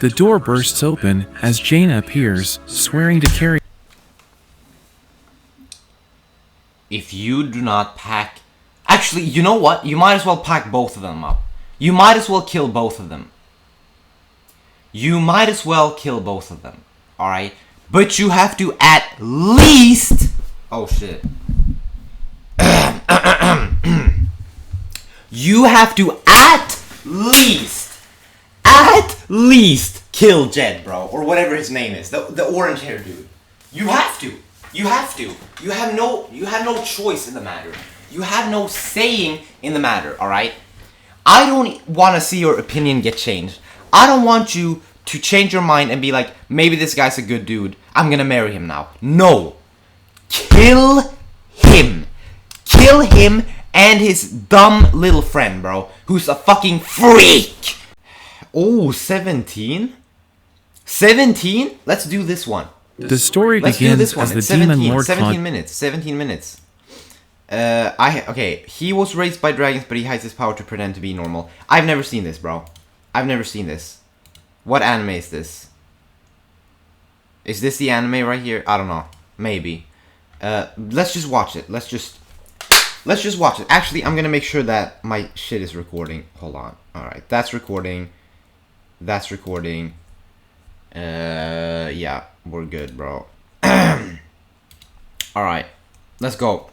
The door bursts open as Jaina appears, swearing to carry. If you do not pack... Actually, you know what? You might as well pack both of them up. You might as well kill both of them. You might as well kill both of them. Alright? But you have to at least... Oh shit. You have to at least kill Jed, bro. Or whatever his name is. The orange hair dude. You have to. You have to. You have no choice in the matter. You have no saying in the matter, alright? I don't want to see your opinion get changed. I don't want you to change your mind and be like, maybe this guy's a good dude. I'm gonna marry him now. No. Kill him. Kill him and his dumb little friend, bro. Who's a fucking freak. Oh, 17? 17? Let's do this one. The story begins as the demon lord 17 minutes. 17 minutes. Okay, he was raised by dragons, but he hides his power to pretend to be normal. I've never seen this, bro. I've never seen this. What anime is this? Is this the anime right here? I don't know. Maybe. Let's just watch it. Let's just watch it. Actually, I'm gonna make sure that my shit is recording. Hold on. Alright, that's recording. That's recording. Yeah, we're good, bro. Alright, let's go.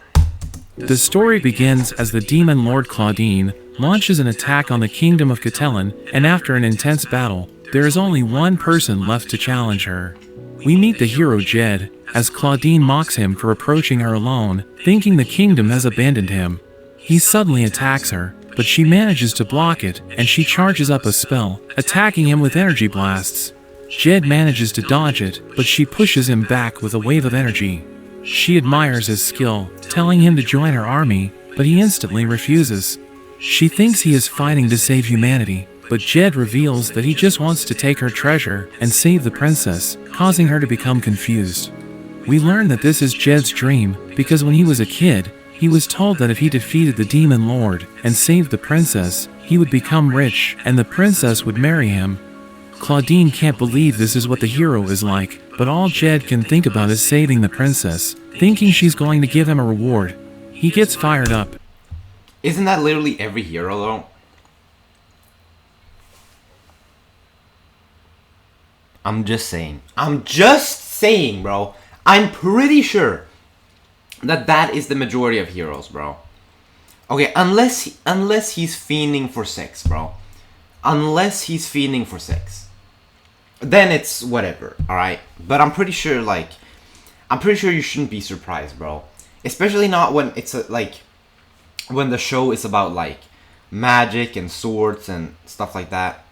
The story begins as the demon lord Claudine launches an attack on the kingdom of Catelyn, and after an intense battle, there is only one person left to challenge her. We meet the hero Jed, as Claudine mocks him for approaching her alone, thinking the kingdom has abandoned him. He suddenly attacks her, but she manages to block it, and she charges up a spell, attacking him with energy blasts. Jed manages to dodge it, but she pushes him back with a wave of energy. She admires his skill, telling him to join her army, but he instantly refuses. She thinks he is fighting to save humanity, but Jed reveals that he just wants to take her treasure and save the princess, causing her to become confused. We learn that this is Jed's dream, because when he was a kid, he was told that if he defeated the demon lord and saved the princess, he would become rich and the princess would marry him. Claudine can't believe this is what the hero is like, but all Jed can think about is saving the princess, thinking she's going to give him a reward. He gets fired up. Isn't that literally every hero, though? I'm just saying. I'm just saying, bro. I'm pretty sure that is the majority of heroes, bro. Okay, unless he's fiending for sex, bro. Unless he's fiending for sex. Then it's whatever, alright? But I'm pretty sure you shouldn't be surprised, bro. Especially not when it's when the show is about like magic and swords and stuff like that.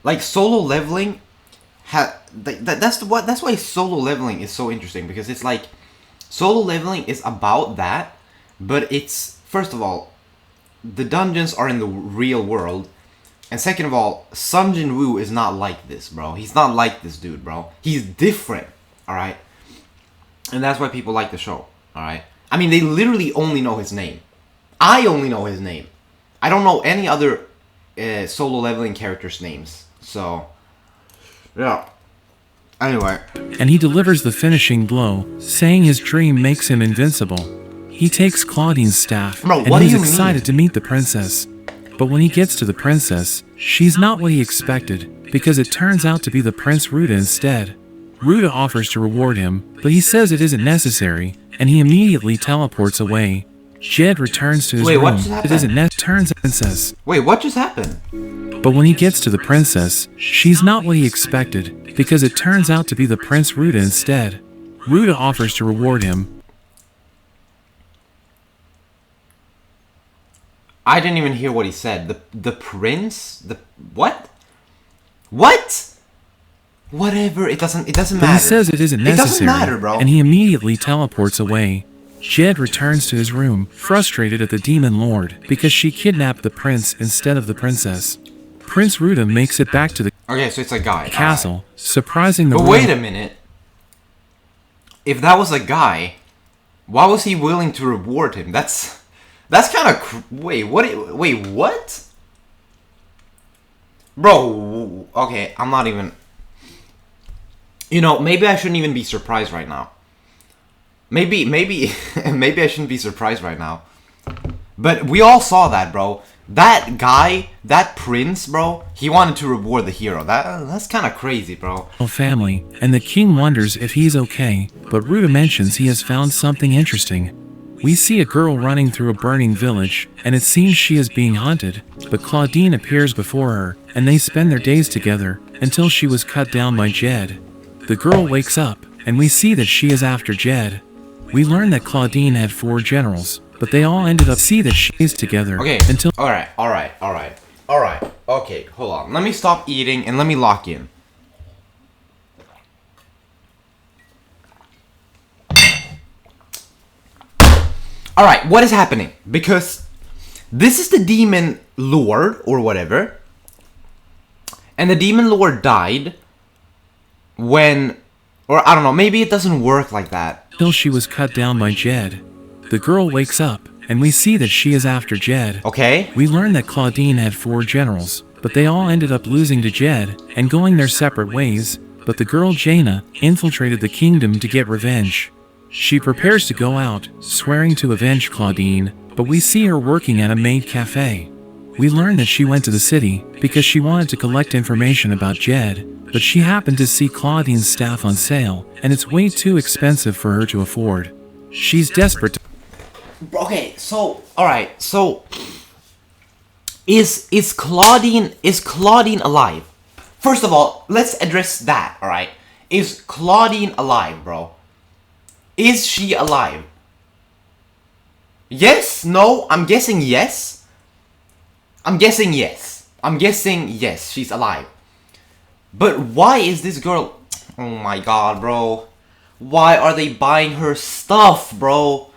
Like Solo Leveling that's why Solo Leveling is so interesting, because it's like Solo Leveling is about that, but it's, first of all, the dungeons are in the real world. And second of all, Sung Jin Woo is not like this, bro. He's not like this dude, bro. He's different, alright? And that's why people like the show, alright? I mean, they literally only know his name. I only know his name. I don't know any other Solo Leveling characters' names. So, yeah. Anyway. And he delivers the finishing blow, saying his dream makes him invincible. He takes Claudine's staff, and he's excited to meet the princess. But when he gets to the princess, she's not what he expected, because it turns out to be the Prince Ruda instead. Ruda offers to reward him, but he says it isn't necessary, and he immediately teleports away. Jed returns to his room. It isn't turns princess. Wait, what just happened? But when he gets to the princess, she's not what he expected, because it turns out to be the Prince Ruda instead. Ruda offers to reward him. I didn't even hear what he said. The prince? The what? What? Whatever. It doesn't matter. But he says it isn't necessary. It doesn't matter, bro. And he immediately teleports away. Jed returns to his room, frustrated at the demon lord, because she kidnapped the prince instead of the princess. Prince Ruda makes it back to the so it's a guy. castle, right, surprising the But wait a minute. If that was a guy, why was he willing to reward him? That's kind of... Wait, what? Bro, okay, I'm not even... You know, maybe I shouldn't even be surprised right now. Maybe I shouldn't be surprised right now. But we all saw that, bro. That guy, that prince, bro, he wanted to reward the hero. That's kind of crazy, bro. Family, and the king wonders if he's okay, but Ruta mentions he has found something interesting. We see a girl running through a burning village, and it seems she is being hunted, but Claudine appears before her, and they spend their days together, until she was cut down by Jed. The girl wakes up, and we see that she is after Jed. We learn that Claudine had 4 generals, but they all ended up see that she is together. Okay, until alright, okay, hold on. Let me stop eating and let me lock in. Alright, what is happening? Because this is the demon lord, or whatever. And the demon lord died when... Or, I don't know, maybe it doesn't work like that. Until she was cut down by Jed. The girl wakes up, and we see that she is after Jed. Okay. We learn that Claudine had 4 generals, but they all ended up losing to Jed, and going their separate ways, but the girl Jaina infiltrated the kingdom to get revenge. She prepares to go out, swearing to avenge Claudine, but we see her working at a maid cafe. We learn that she went to the city, because she wanted to collect information about Jed, but she happened to see Claudine's staff on sale, and it's way too expensive for her to afford. She's desperate to... Okay, so... Alright, so... Is Claudine alive? First of all, let's address that, alright? Is Claudine alive, bro? Is she alive? Yes? No? I'm guessing yes. I'm guessing yes. I'm guessing yes, she's alive. But why is this girl... Oh my god, bro. Why are they buying her stuff, bro?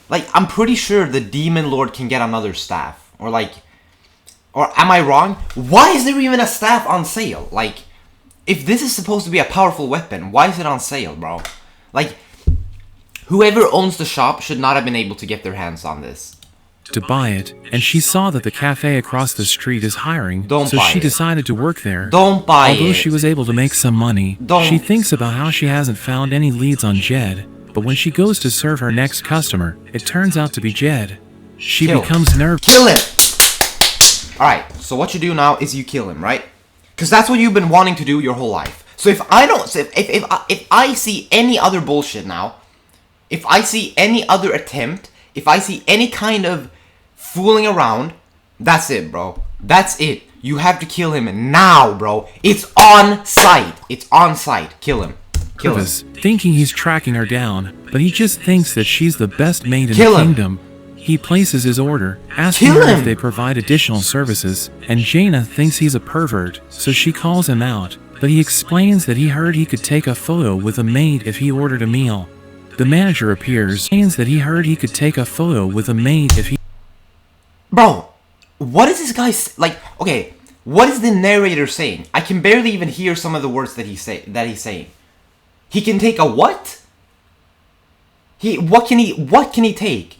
Like, I'm pretty sure the demon lord can get another staff. Or like... Or am I wrong? Why is there even a staff on sale? Like, if this is supposed to be a powerful weapon, why is it on sale, bro? Like, whoever owns the shop should not have been able to get their hands on this. To buy it, and she saw that the cafe across the street is hiring, so she decided to work there. Don't buy it. Although she was able to make some money, she thinks about how she hasn't found any leads on Jed, but when she goes to serve her next customer, it turns out to be Jed. She becomes nervous. Kill him! Alright, so what you do now is you kill him, right? Because that's what you've been wanting to do your whole life. So if I don't, if I see any other bullshit now, if I see any other attempt, if I see any kind of fooling around, that's it, bro. That's it. You have to kill him now, bro. It's on sight. It's on sight. Kill him. Kill him. Thinking he's tracking her down, but he just thinks that she's the best maid in the kingdom. He places his order, asking her if they provide additional services, and Jaina thinks he's a pervert, so she calls him out, but he explains that he heard he could take a photo with a maid if he ordered a meal. The manager appears, saying that he heard he could take a photo with a maid if he... Bro, what is this guy like? Okay, what is the narrator saying? I can barely even hear some of the words that he's saying. He can take a what? What can he take?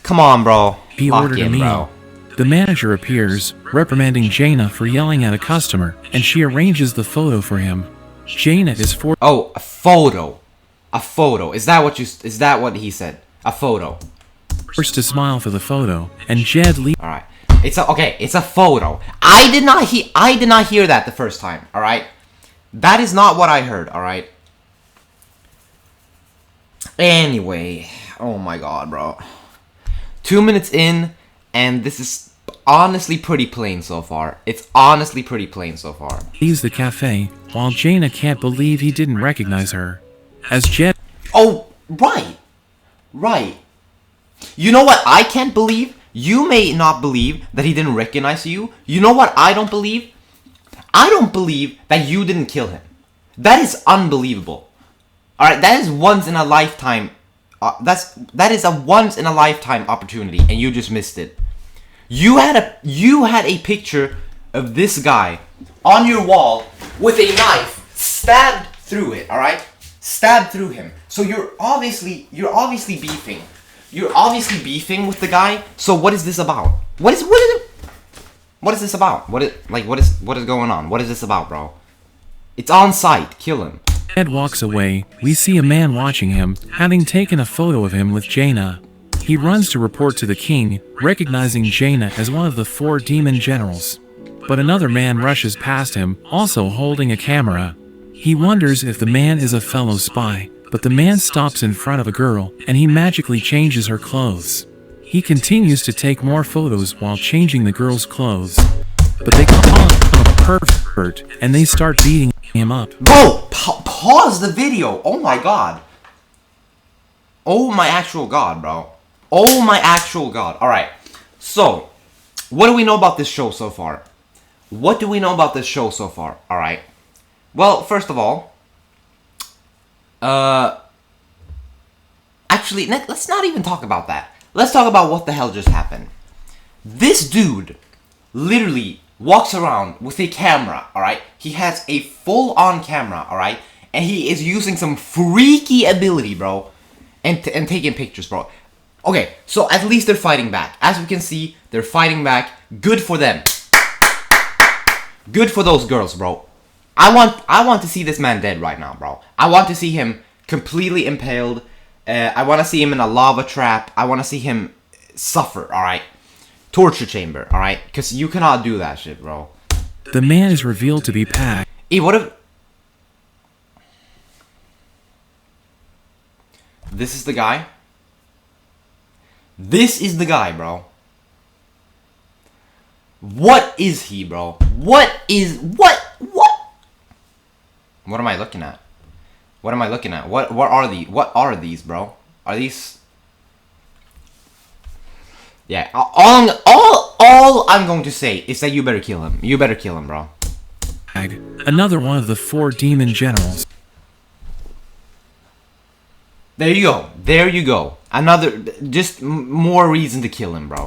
Come on, bro. He ordered a meal. The manager appears, reprimanding Jaina for yelling at a customer, and she arranges the photo for him. Jaina is for... Oh, a photo. A photo. Is that what he said? A photo. Forced to smile for the photo, and Jed leaves... Alright. It's a photo. I did not hear that the first time, alright? That is not what I heard, alright? Anyway. Oh my god, bro. 2 minutes in, and this is honestly pretty plain so far. It's honestly pretty plain so far. Leaves the cafe, while Jaina can't believe he didn't recognize her. As Jed... Oh, right. Right. You know what I can't believe? You may not believe that he didn't recognize you. You know what I don't believe? I don't believe that you didn't kill him. That is unbelievable. Alright, that is once in a lifetime. That is a once in a lifetime opportunity, and you just missed it. You had a picture of this guy on your wall with a knife stabbed through it, alright? Stabbed through him. So you're obviously beefing. You're obviously beefing with the guy. So what is this about? What is this about? What is going on? What is this about, bro? It's on site. Kill him. Ed walks away. We see a man watching him, having taken a photo of him with Jaina. He runs to report to the king, recognizing Jaina as one of the 4 demon generals. But another man rushes past him, also holding a camera. He wonders if the man is a fellow spy, but the man stops in front of a girl, and he magically changes her clothes. He continues to take more photos while changing the girl's clothes. But they call him a pervert, and they start beating him up. Bro, pause the video. Oh my god. Oh my actual god, bro. Oh my actual god. Alright. So, what do we know about this show so far? What do we know about this show so far? Alright. Well, first of all, actually, let's not even talk about that. Let's talk about what the hell just happened. This dude literally walks around with a camera, alright? He has a full-on camera, alright? And he is using some freaky ability, bro. And taking pictures, bro. Okay, so at least they're fighting back. As we can see, they're fighting back. Good for them. Good for those girls, bro. I want to see this man dead right now, bro. I want to see him completely impaled. I want to see him in a lava trap. I want to see him suffer, alright? Torture chamber, alright? Because you cannot do that shit, bro. The man is revealed to be Pac. Hey, what if... This is the guy? This is the guy, bro. What is he, bro? What am I looking at? What am I looking at? What are these, bro? Are these... Yeah, all I'm going to say is that you better kill him. You better kill him, bro. Another one of the 4 demon generals. There you go. There you go. Another, just more reason to kill him, bro.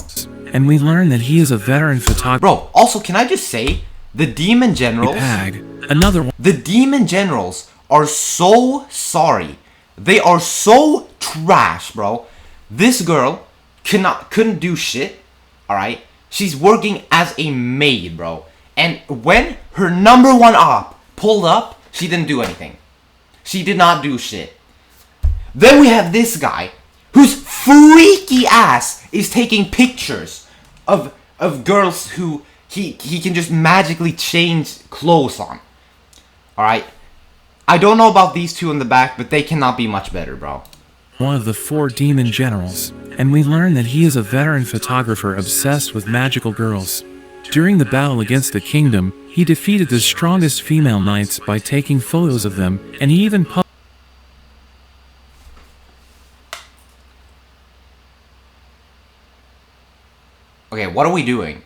And we learn that he is a veteran photographer. Bro, also, can I just say, the demon generals... Another one. The demon generals are so sorry. They are so trash, bro. This girl couldn't do shit, alright? She's working as a maid, bro. And when her number 1 op pulled up, she didn't do anything. She did not do shit. Then we have this guy, whose freaky ass is taking pictures of girls who he can just magically change clothes on. Alright? I don't know about these 2 in the back, but they cannot be much better, bro. One of the 4 demon generals. And we learn that he is a veteran photographer obsessed with magical girls. During the battle against the kingdom, he defeated the strongest female knights by taking photos of them, and he even Okay, what are we doing?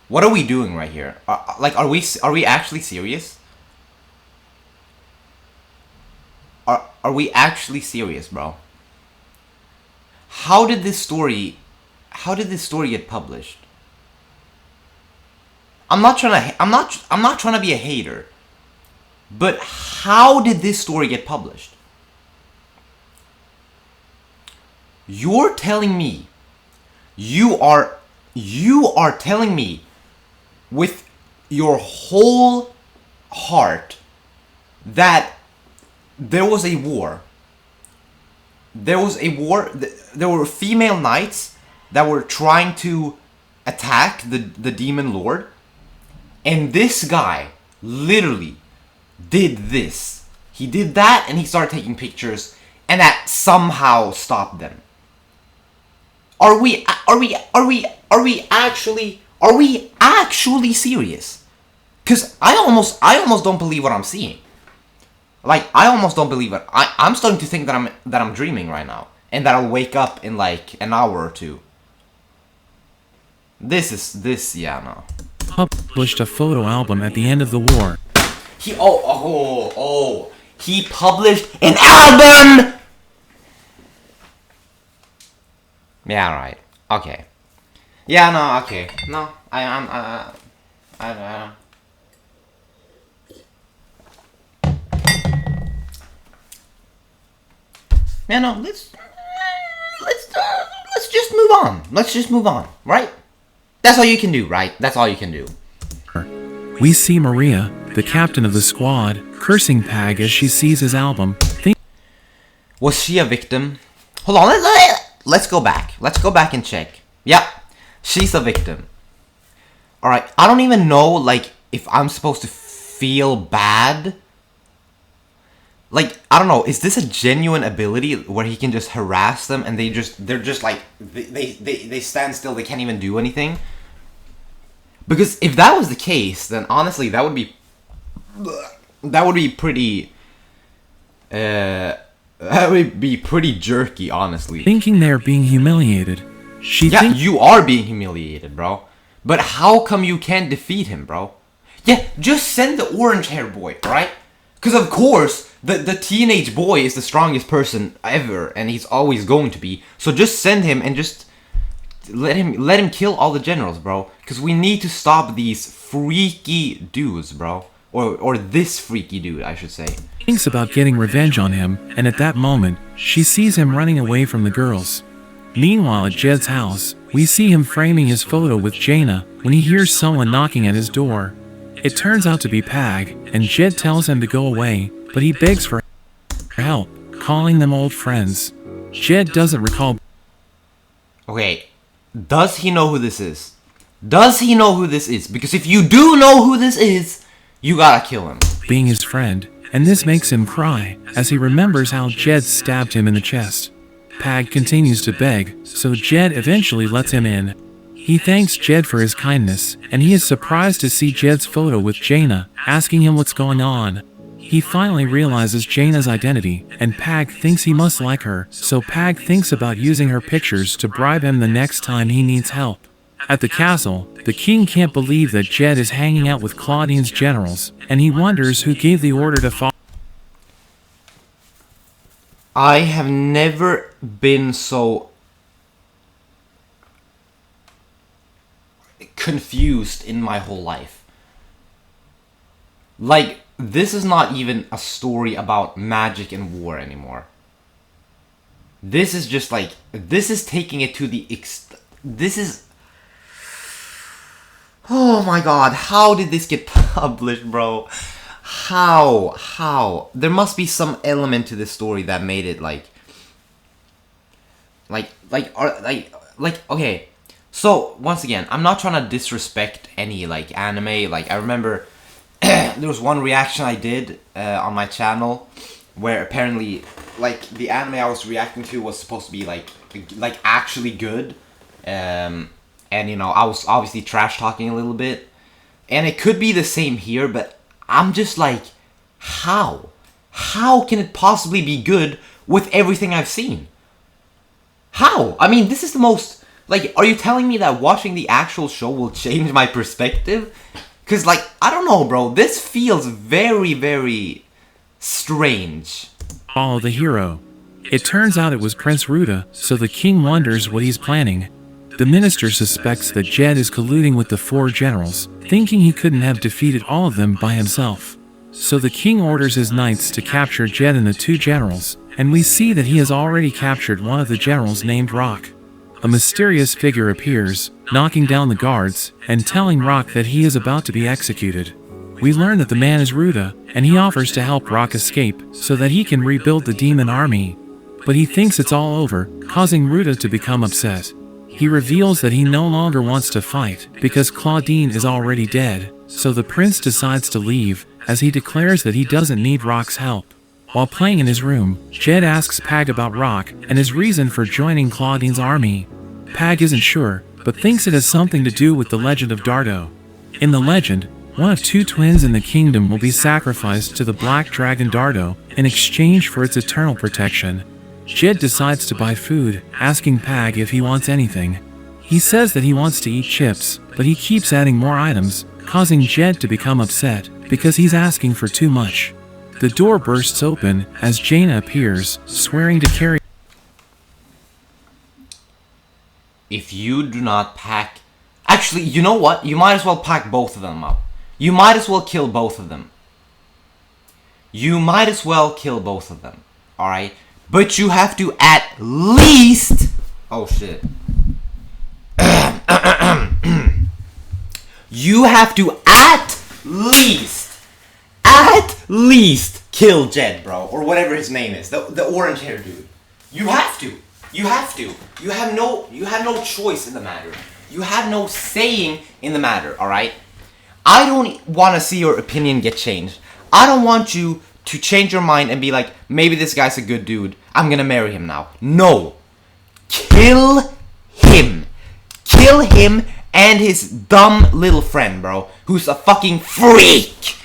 What are we doing right here? Are we actually serious? Are we actually serious, bro? How did this story get published? I'm not trying to be a hater. But how did this story get published? You're telling me you are telling me with your whole heart that there was a war. There was a war. There were female knights that were trying to attack the demon lord. And this guy literally did this. He did that and he started taking pictures, and that somehow stopped them. Are we actually serious? Cause I almost don't believe what I'm seeing. Like, I almost don't believe it. I'm starting to think that I'm dreaming right now, and that I'll wake up in like an hour or 2. Yeah, no. Published a photo album at the end of the war. He published an album. Yeah, right. Okay. Yeah, no, okay. No, I Yeah, no, let's let's just move on. Let's just move on, right? That's all you can do, right? That's all you can do. We see Maria, the captain of the squad, cursing Pag as she sees his album. Was she a victim? Hold on, let's go back. Let's go back and check. Yep, she's a victim. Alright, I don't even know, like, if I'm supposed to feel bad. Like, I don't know, is this a genuine ability where he can just harass them and they're just like, they stand still, they can't even do anything? Because if that was the case, then honestly, that would be pretty, that would be pretty jerky, honestly. Thinking they're being humiliated. You are being humiliated, bro. But how come you can't defeat him, bro? Yeah, just send the orange hair boy, right? Because of course, the teenage boy is the strongest person ever, and he's always going to be. So just send him and just let him kill all the generals, bro. Because we need to stop these freaky dudes, bro. Or this freaky dude, I should say. Thinks about getting revenge on him, and at that moment, she sees him running away from the girls. Meanwhile, at Jed's house, we see him framing his photo with Jaina when he hears someone knocking at his door. It turns out to be Pag, and Jed tells him to go away, but he begs for help, calling them old friends. Jed doesn't recall. Okay, does he know who this is? Does he know who this is? Because if you do know who this is, you gotta kill him. Being his friend, and this makes him cry, as he remembers how Jed stabbed him in the chest. Pag continues to beg, so Jed eventually lets him in. He thanks Jed for his kindness, and he is surprised to see Jed's photo with Jaina, asking him what's going on. He finally realizes Jaina's identity, and Pag thinks he must like her, so Pag thinks about using her pictures to bribe him the next time he needs help. At the castle, the king can't believe that Jed is hanging out with Claudine's generals, and he wonders who gave the order to follow. I have never been so confused in my whole life. Like, this is not even a story about magic and war anymore. This is just like, this is taking it to the this is... Oh my god, how did this get published, bro? How? There must be some element to this story that made it okay. So, once again, I'm not trying to disrespect any, like, anime. Like, I remember there was one reaction I did on my channel where apparently, like, the anime I was reacting to was supposed to be, like actually good. And, you know, I was obviously trash-talking a little bit. And it could be the same here, but I'm just like, how? How can it possibly be good with everything I've seen? How? I mean, this is the most... Like, are you telling me that watching the actual show will change my perspective? Because, like, I don't know, bro. This feels very, very strange. Follow the hero. It turns out it was Prince Ruda, so the king wonders what he's planning. The minister suspects that Jed is colluding with the 4 generals, thinking he couldn't have defeated all of them by himself. So the king orders his knights to capture Jed and the 2 generals, and we see that he has already captured one of the generals named Rock. A mysterious figure appears, knocking down the guards, and telling Rock that he is about to be executed. We learn that the man is Ruda, and he offers to help Rock escape, so that he can rebuild the demon army. But he thinks it's all over, causing Ruda to become upset. He reveals that he no longer wants to fight, because Claudine is already dead, so the prince decides to leave, as he declares that he doesn't need Rock's help. While playing in his room, Jed asks Pag about Rock and his reason for joining Claudine's army. Pag isn't sure, but thinks it has something to do with the legend of Dardo. In the legend, one of 2 twins in the kingdom will be sacrificed to the black dragon Dardo in exchange for its eternal protection. Jed decides to buy food, asking Pag if he wants anything. He says that he wants to eat chips, but he keeps adding more items, causing Jed to become upset because he's asking for too much. The door bursts open as Jaina appears, swearing to carry. If you do not pack... Actually, you know what? You might as well pack both of them up. You might as well kill both of them. You might as well kill both of them. Alright? But you have to at least Oh shit. You have to at least kill Jed, bro, or whatever his name is, the orange hair dude. You have to. You have to. You have no choice in the matter. You have no saying in the matter, all right? I don't want to see your opinion get changed. I don't want you to change your mind and be like, maybe this guy's a good dude. I'm gonna marry him now. No. Kill him. Kill him and his dumb little friend, bro, who's a fucking freak.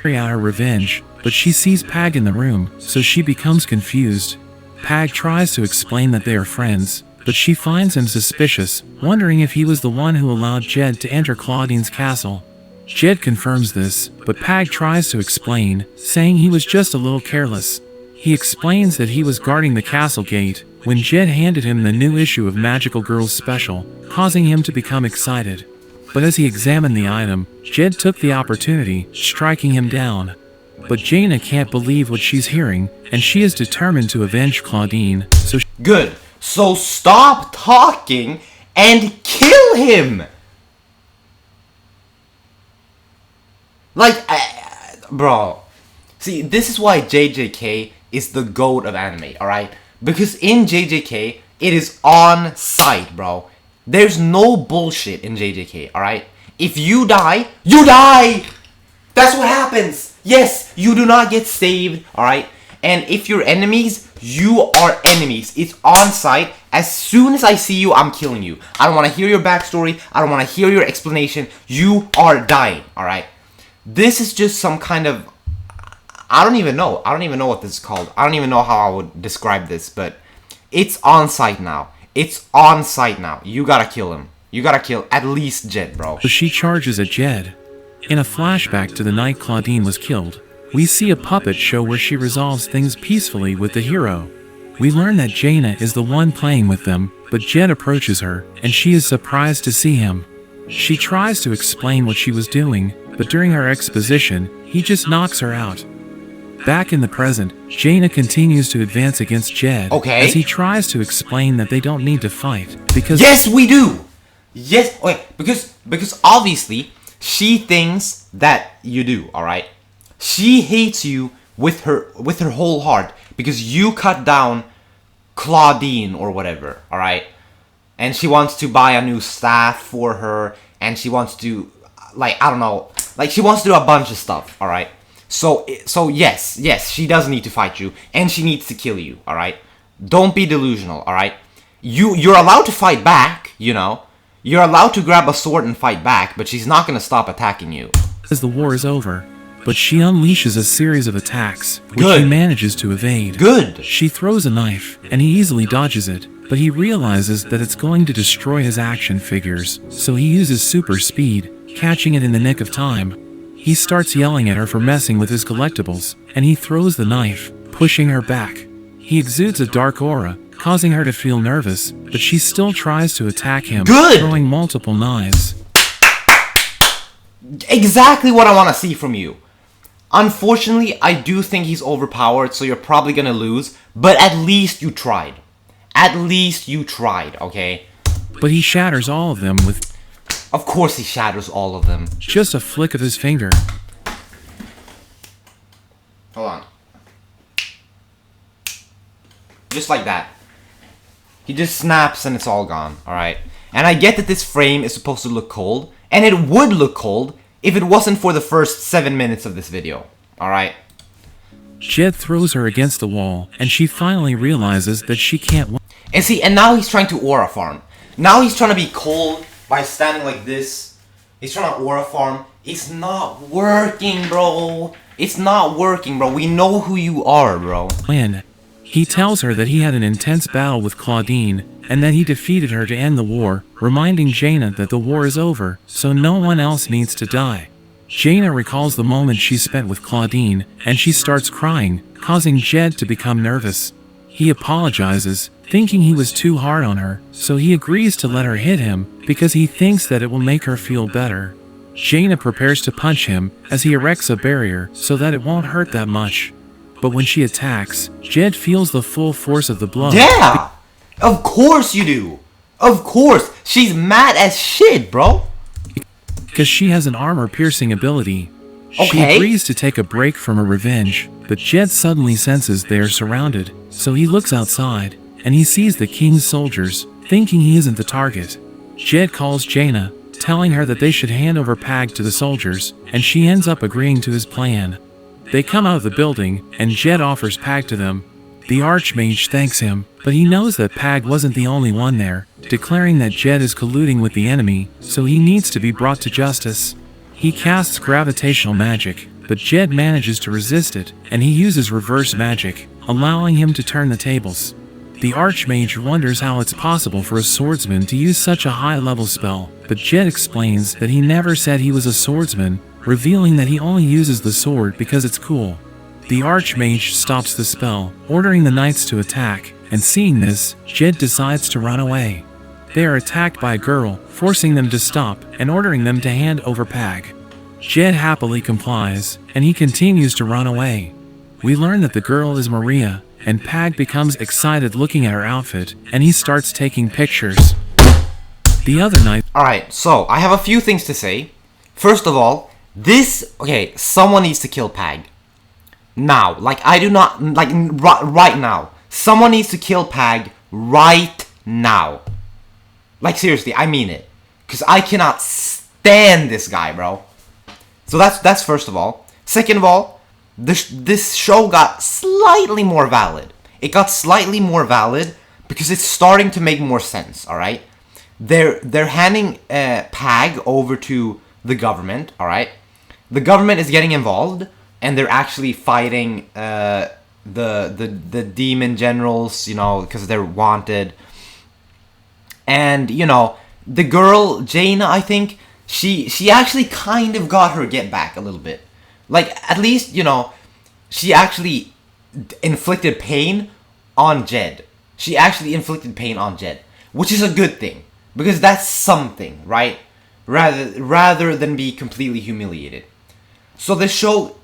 Carry out her revenge, but she sees Pag in the room, so she becomes confused. Pag tries to explain that they are friends, but she finds him suspicious, wondering if he was the one who allowed Jed to enter Claudine's castle. Jed confirms this, but Pag tries to explain, saying he was just a little careless. He explains that he was guarding the castle gate when Jed handed him the new issue of Magical Girls Special, causing him to become excited. But as he examined the item, Jed took the opportunity, striking him down. But Jaina can't believe what she's hearing, and she is determined to avenge Claudine, so Good. So stop talking and kill him! Like, bro. See, this is why JJK is the GOAT of anime, alright? Because in JJK, it is on site, bro. There's no bullshit in JJK, alright? If you die, you die! That's what happens! Yes, you do not get saved, alright? And if you're enemies, you are enemies. It's on site. As soon as I see you, I'm killing you. I don't want to hear your backstory. I don't want to hear your explanation. You are dying, alright? This is just some kind of... I don't even know. I don't even know what this is called. I don't even know how I would describe this, but it's on site now. It's on site now. You gotta kill him. You gotta kill at least Jed, bro. So she charges at Jed. In a flashback to the night Claudine was killed, we see a puppet show where she resolves things peacefully with the hero. We learn that Jaina is the one playing with them, but Jed approaches her, and she is surprised to see him. She tries to explain what she was doing, but during her exposition, he just knocks her out. Back in the present, Jaina continues to advance against Jed, Okay. as he tries to explain that they don't need to fight, because Yes, we do! Yes, wait, because obviously, she thinks that you do, alright? She hates you with her whole heart, because you cut down Claudine or whatever, alright? And she wants to buy a new staff for her, and she wants to, like, I don't know, like, she wants to do a bunch of stuff, alright? So yes, she does need to fight you, and she needs to kill you, alright? Don't be delusional, alright? You're allowed to fight back, you know? You're allowed to grab a sword and fight back, but she's not gonna stop attacking you. as the war is over. But she unleashes a series of attacks, which Good. he manages to evade. Good! She throws a knife, and he easily dodges it, but he realizes that it's going to destroy his action figures, so he uses super speed, catching it in the nick of time. He starts yelling at her for messing with his collectibles, and he throws the knife, pushing her back. He exudes a dark aura, causing her to feel nervous, but she still tries to attack him, Good. throwing multiple knives. Exactly what I want to see from you. Unfortunately, I do think he's overpowered, so you're probably gonna lose, but at least you tried. At least you tried, okay? But he shatters all of them with Of course he shatters all of them. just a flick of his finger. Hold on. Just like that. He just snaps and it's all gone, alright? And I get that this frame is supposed to look cold, and it would look cold if it wasn't for the first 7 minutes of this video, alright? Jed throws her against the wall, and she finally realizes that she can't win. And see, and now he's trying to aura farm. Now he's trying to be cold by standing like this. He's trying to aura farm. It's not working, bro. It's not working, bro. We know who you are, bro. He tells her that he had an intense battle with Claudine, and that he defeated her to end the war, reminding Jaina that the war is over, so no one else needs to die. Jaina recalls the moment she spent with Claudine, and she starts crying, causing Jed to become nervous. He apologizes, thinking he was too hard on her, so he agrees to let her hit him, because he thinks that it will make her feel better. Jaina prepares to punch him, as he erects a barrier, so that it won't hurt that much. But when she attacks, Jed feels the full force of the blow. Yeah! Of course you do. Of course. She's mad as shit, bro. Because she has an armor-piercing ability. She Okay. agrees to take a break from her revenge, but Jed suddenly senses they are surrounded, so he looks outside, and he sees the king's soldiers, thinking he isn't the target. Jed calls Jaina, telling her that they should hand over Pag to the soldiers, and she ends up agreeing to his plan. They come out of the building, and Jed offers Pag to them. The Archmage thanks him, but he knows that Pag wasn't the only one there, declaring that Jed is colluding with the enemy, so he needs to be brought to justice. He casts gravitational magic, but Jed manages to resist it, and he uses reverse magic, allowing him to turn the tables. The Archmage wonders how it's possible for a swordsman to use such a high-level spell, but Jed explains that he never said he was a swordsman, revealing that he only uses the sword because it's cool. The Archmage stops the spell, ordering the knights to attack, and seeing this, Jed decides to run away. They are attacked by a girl, forcing them to stop and ordering them to hand over Pag. Jed happily complies, and he continues to run away. We learn that the girl is Maria, and Pag becomes excited looking at her outfit, and he starts taking pictures. The other night, Alright, so I have a few things to say. First of all, okay, someone needs to kill Pag. Now, right now. Someone needs to kill Pag right now. Like, seriously, I mean it. Because I cannot stand this guy, bro. So that's first of all. Second of all, this show got slightly more valid. It got slightly more valid because it's starting to make more sense, alright? They're handing Pag over to the government, alright? The government is getting involved, and they're actually fighting the demon generals, you know, because they're wanted. And, you know, the girl, Jaina, I think, she actually kind of got her get back a little bit. Like, at least, you know, she actually inflicted pain on Jed. She actually inflicted pain on Jed, which is a good thing, because that's something, right? Rather than be completely humiliated. So this show,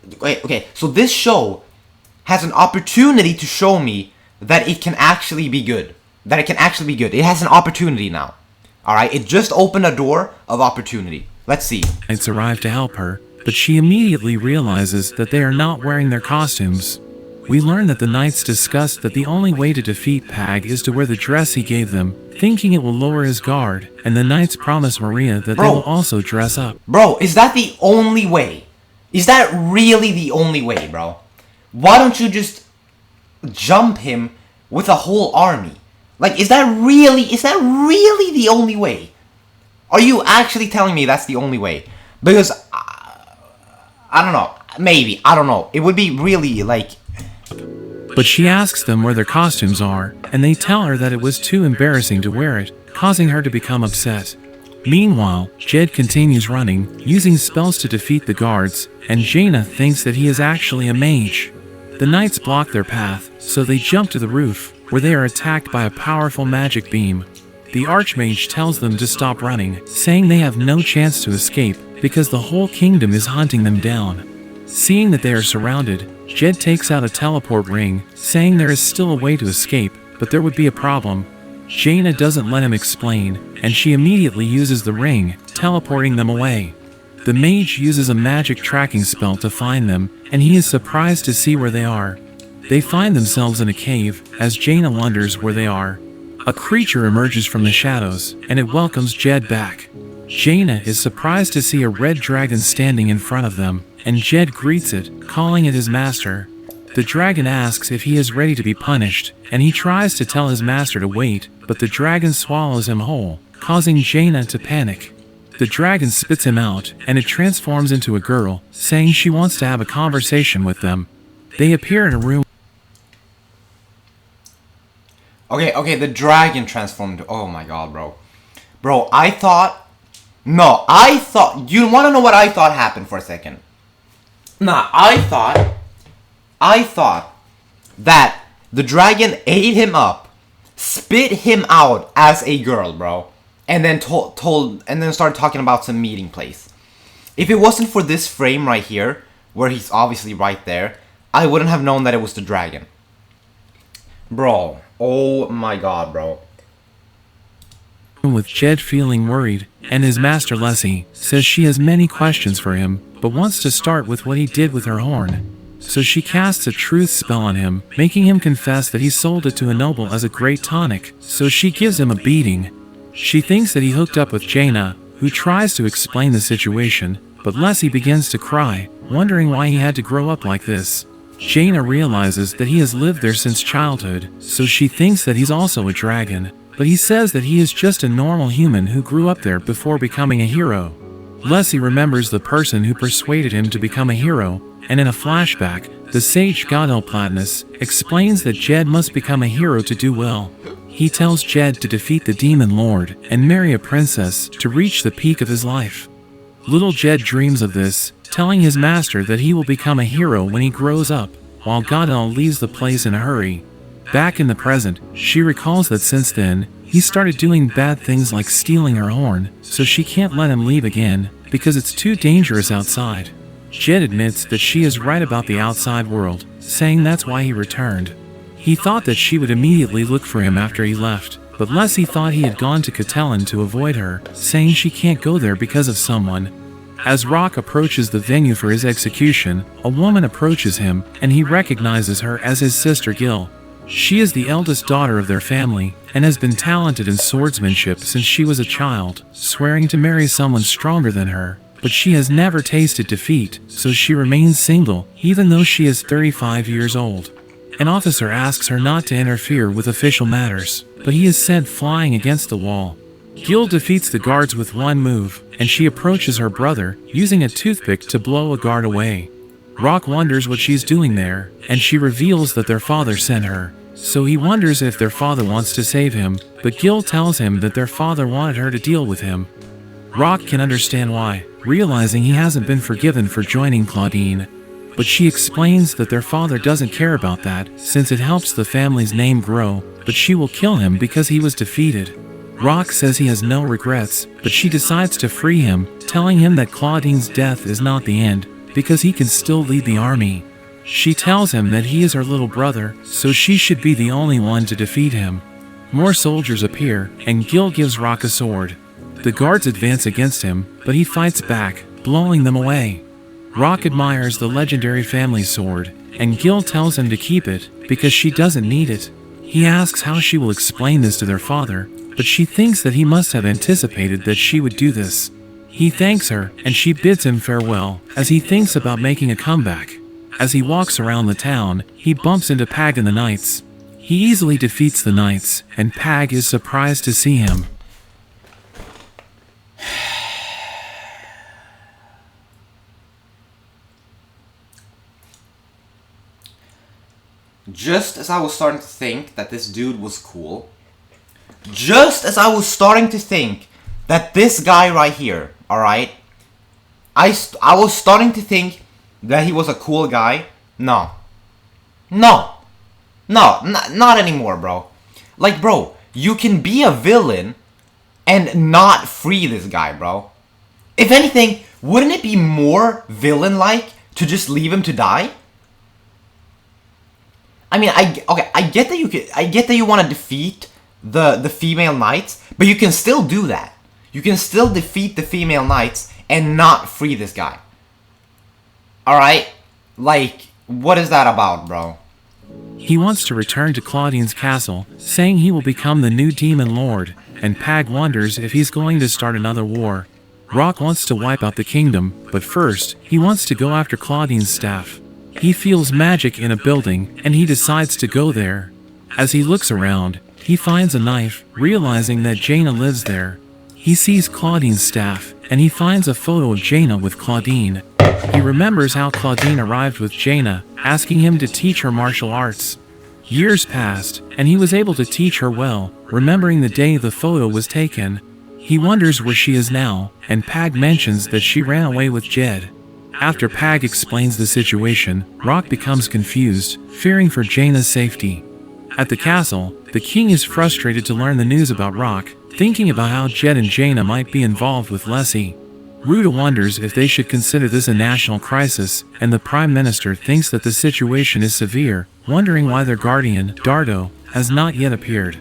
so this show has an opportunity to show me that it can actually be good. It has an opportunity now. Alright, it just opened a door of opportunity. Let's see. knights arrive to help her, but she immediately realizes that they are not wearing their costumes. We learn that the knights discussed that the only way to defeat Pag is to wear the dress he gave them, thinking it will lower his guard, and the knights promise Maria that they will also dress up. Bro, is that the only way? Is that really the only way, bro? Why don't you just jump him with a whole army? Like, is that really the only way? Are you actually telling me that's the only way? Because, I don't know, maybe, I don't know. It would be really, like... But she asks them where their costumes are, and they tell her that it was too embarrassing to wear it, causing her to become upset. Meanwhile, Jed continues running, using spells to defeat the guards, and Jaina thinks that he is actually a mage. The knights block their path, so they jump to the roof, where they are attacked by a powerful magic beam. The Archmage tells them to stop running, saying they have no chance to escape, because the whole kingdom is hunting them down. Seeing that they are surrounded, Jed takes out a teleport ring, saying there is still a way to escape, but there would be a problem. Jaina doesn't let him explain, and she immediately uses the ring, teleporting them away. The mage uses a magic tracking spell to find them, and he is surprised to see where they are. They find themselves in a cave, as Jaina wonders where they are. A creature emerges from the shadows, and it welcomes Jed back. Jaina is surprised to see a red dragon standing in front of them, and Jed greets it, calling it his master. The dragon asks if he is ready to be punished, and he tries to tell his master to wait, but the dragon swallows him whole, causing Jaina to panic. The dragon spits him out, and it transforms into a girl, saying she wants to have a conversation with them. They appear in a room. Okay, the dragon transformed. Oh my god, bro. Bro, you wanna know what I thought happened for a second? Nah, I thought that the dragon ate him up, spit him out as a girl, bro, and then started talking about some meeting place. If it wasn't for this frame right here, where he's obviously right there, I wouldn't have known that it was the dragon. Bro, Oh my god, bro. With Jed feeling worried, and his master Lessie says she has many questions for him, but wants to start with what he did with her horn. So she casts a truth spell on him, making him confess that he sold it to a noble as a great tonic, so she gives him a beating. She thinks that he hooked up with Jaina, who tries to explain the situation, but Lessie begins to cry, wondering why he had to grow up like this. Jaina realizes that he has lived there since childhood, so she thinks that he's also a dragon, but he says that he is just a normal human who grew up there before becoming a hero. Lessie remembers the person who persuaded him to become a hero, and in a flashback, the sage Godel Platinus explains that Jed must become a hero to do well. He tells Jed to defeat the Demon Lord and marry a princess to reach the peak of his life. Little Jed dreams of this, telling his master that he will become a hero when he grows up, while Godel leaves the place in a hurry. Back in the present, she recalls that since then, he started doing bad things like stealing her horn, so she can't let him leave again, because it's too dangerous outside. Jed admits that she is right about the outside world, saying that's why he returned. He thought that she would immediately look for him after he left, but Lessie thought he had gone to Catalan to avoid her, saying she can't go there because of someone. As Rock approaches the venue for his execution, a woman approaches him, and he recognizes her as his sister Gil. She is the eldest daughter of their family, and has been talented in swordsmanship since she was a child, swearing to marry someone stronger than her. But she has never tasted defeat, so she remains single, even though she is 35 years old. An officer asks her not to interfere with official matters, but he is sent flying against the wall. Gil defeats the guards with one move, and she approaches her brother, using a toothpick to blow a guard away. Rock wonders what she's doing there, and she reveals that their father sent her. So he wonders if their father wants to save him, but Gil tells him that their father wanted her to deal with him. Rock can understand why, realizing he hasn't been forgiven for joining Claudine. But she explains that their father doesn't care about that, since it helps the family's name grow, but she will kill him because he was defeated. Rock says he has no regrets, but she decides to free him, telling him that Claudine's death is not the end, because he can still lead the army. She tells him that he is her little brother, so she should be the only one to defeat him. More soldiers appear, and Gil gives Rock a sword. The guards advance against him, but he fights back, blowing them away. Rock admires the legendary family sword, and Gil tells him to keep it, because she doesn't need it. He asks how she will explain this to their father, but she thinks that he must have anticipated that she would do this. He thanks her, and she bids him farewell, as he thinks about making a comeback. As he walks around the town, he bumps into Pag and the Knights. He easily defeats the Knights, and Pag is surprised to see him. Just as I was starting to think that this dude was cool, just as I was starting to think that this guy right here, alright, I was starting to think that he was a cool guy. Not anymore, bro. Like, bro, you can be a villain and not free this guy, bro. If anything, wouldn't it be more villain-like to just leave him to die? I mean, I get that you want to defeat the female knights, but you can still do that. You can still defeat the female knights and not free this guy. Alright? Like, what is that about, bro? He wants to return to Claudine's castle, saying he will become the new Demon Lord, and Pag wonders if he's going to start another war. Rock wants to wipe out the kingdom, but first, he wants to go after Claudine's staff. He feels magic in a building, and he decides to go there. As he looks around, he finds a knife, realizing that Jaina lives there. He sees Claudine's staff, and he finds a photo of Jaina with Claudine. He remembers how Claudine arrived with Jaina, asking him to teach her martial arts. Years passed, and he was able to teach her well, remembering the day the photo was taken. He wonders where she is now, and Pag mentions that she ran away with Jed. After Pag explains the situation, Rock becomes confused, fearing for Jaina's safety. At the castle, the king is frustrated to learn the news about Rock, thinking about how Jed and Jaina might be involved with Lessie. Ruta wonders if they should consider this a national crisis, and the Prime Minister thinks that the situation is severe, wondering why their guardian, Dardo, has not yet appeared.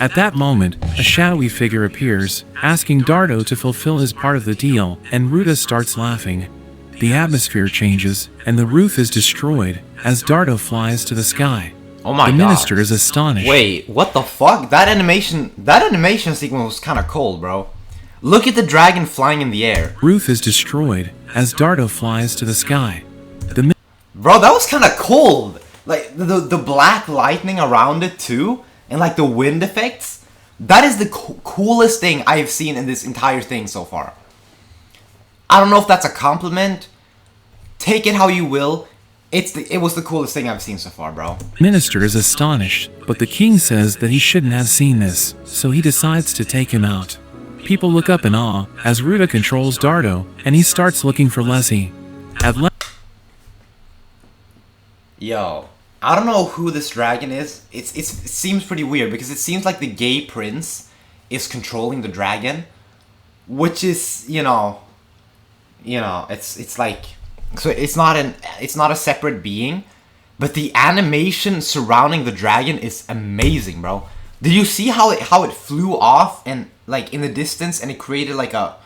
At that moment, a shadowy figure appears, asking Dardo to fulfill his part of the deal, and Ruta starts laughing. The atmosphere changes, and the roof is destroyed, as Dardo flies to the sky. Oh my god. The minister is astonished. Wait, what the fuck? That animation sequence was kind of cold, bro. Look at the dragon flying in the air. Roof is destroyed, as Dardo flies to the sky. Bro, that was kind of cold. Like, the black lightning around it, too. And, like, the wind effects. That is the coolest thing I have seen in this entire thing so far. I don't know if that's a compliment. Take it how you will. It was the coolest thing I've seen so far, bro. Minister is astonished, but the king says that he shouldn't have seen this, so he decides to take him out. People look up in awe, as Ruta controls Dardo, and he starts looking for Lessie. Yo, I don't know who this dragon is. It seems pretty weird, because it seems like the gay prince is controlling the dragon. Which is, it's like... So it's not a separate being, but the animation surrounding the dragon is amazing, bro. Did you see how it flew off and like in the distance, and it created like a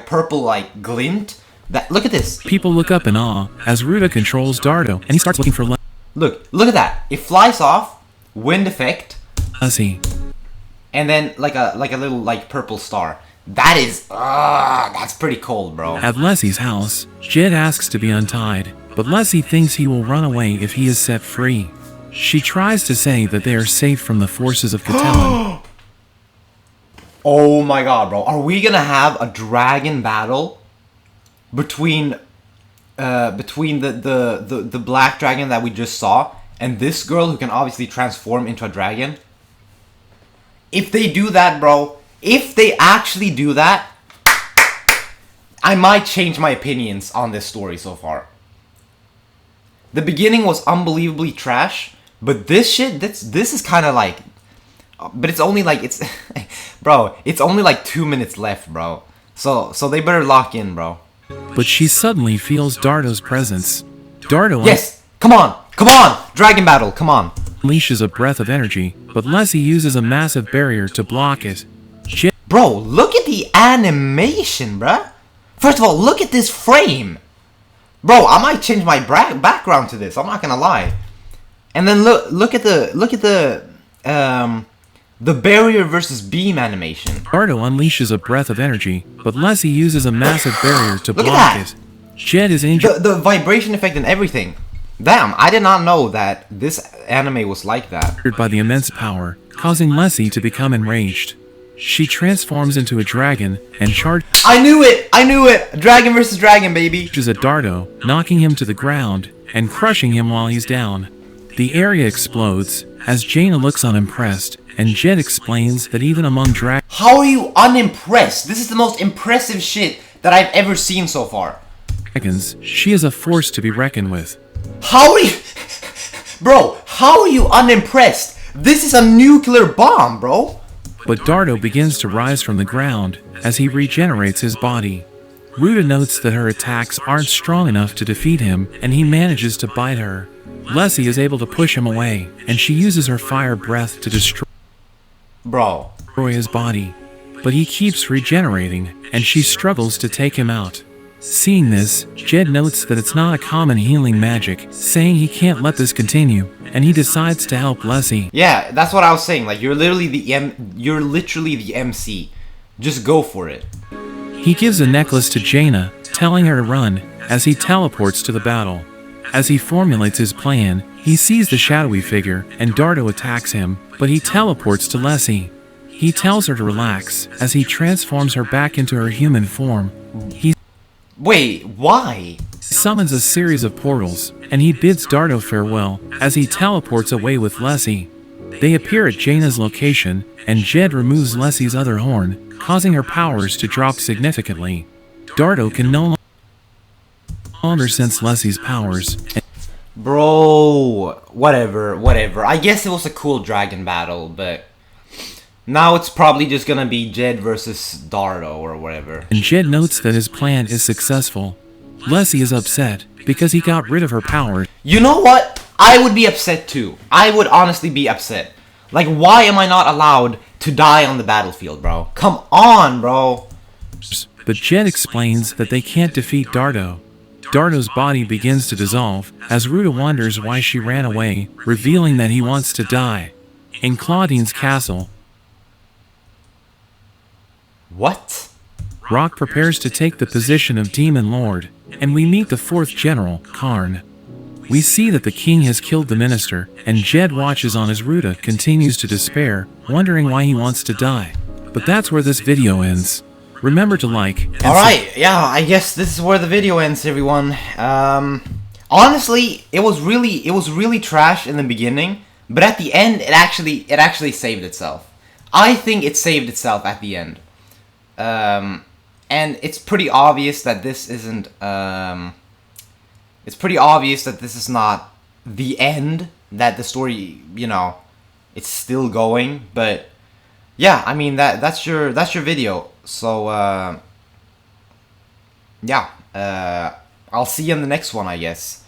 purple like glint? Look at this. People look up in awe as Ruta controls Dardo, and he starts looking for Look at that. It flies off, wind effect, Lessie, and then like a little like purple star. That's pretty cold, bro. At Lessie's house, Jed asks to be untied, but Lessie thinks he will run away if he is set free. She tries to say that they are safe from the forces of Catelyn. Oh my god, bro. Are we gonna have a dragon battle between the black dragon that we just saw and this girl who can obviously transform into a dragon? If they do that, bro, if they actually do that, I might change my opinions on this story so far. The beginning was unbelievably trash, but this is kind of like... But it's only like... Bro, it's only like 2 minutes left, bro. So they better lock in, bro. But she suddenly feels Dardo's presence. Dardo... Yes! Come on! Dragon battle, come on! Unleashes a breath of energy, but Lessie uses a massive barrier to block it. Bro, look at the animation, bruh. First of all, look at this frame. Bro, I might change my background to this. I'm not gonna lie. And then look at the barrier versus beam animation. Dardo unleashes a breath of energy, but Lessie uses a massive barrier to block it. Jed is injured. The vibration effect and everything. Damn, I did not know that this anime was like that. By the immense power, causing Lessie to become enraged. She transforms into a dragon and charges. I knew it! Dragon versus dragon, baby! At Dardo, knocking him to the ground and crushing him while he's down. The area explodes as Jaina looks unimpressed, and Jed explains that even among dragons. How are you unimpressed? This is the most impressive shit that I've ever seen so far. She is a force to be reckoned with. How are you... Bro, how are you unimpressed? This is a nuclear bomb, bro. But Dardo begins to rise from the ground as he regenerates his body. Ruta notes that her attacks aren't strong enough to defeat him, and he manages to bite her. Lessie is able to push him away, and she uses her fire breath to destroy his body. But he keeps regenerating, and she struggles to take him out. Seeing this, Jed notes that it's not a common healing magic, saying he can't let this continue, and he decides to help Lessie. Yeah, that's what I was saying. Like, you're literally the MC. Just go for it. He gives a necklace to Jaina, telling her to run, as he teleports to the battle. As he formulates his plan, he sees the shadowy figure, and Dardo attacks him, but he teleports to Lessie. He tells her to relax, as he transforms her back into her human form. Wait, why? Summons a series of portals, and he bids Dardo farewell, as he teleports away with Lessie. They appear at Jaina's location, and Jed removes Lessie's other horn, causing her powers to drop significantly. Dardo can no longer sense Lessie's powers. Bro, whatever. I guess it was a cool dragon battle, but... Now it's probably just gonna be Jed versus Dardo or whatever. and Jed notes that his plan is successful. Leslie is upset because he got rid of her powers. You know what? I would be upset too. I would honestly be upset. Like, why am I not allowed to die on the battlefield, bro? Come on, bro. But Jed explains that they can't defeat Dardo. Dardo's body begins to dissolve as Ruta wonders why she ran away, revealing that he wants to die. In Claudine's castle, What? Rock prepares to take the position of Demon Lord, and we meet the fourth general, Karn. We see that the king has killed the minister, and Jed watches on as Ruta continues to despair, wondering why he wants to die. But that's where this video ends. Remember to like and Alright, yeah, I guess this is where the video ends, everyone. Honestly, it was really trash in the beginning, but at the end, it actually saved itself. I think it saved itself at the end. And it's pretty obvious that this isn't, it's pretty obvious that this is not the end, that the story, you know, it's still going, but yeah, I mean, that's your video. So, yeah, I'll see you in the next one, I guess.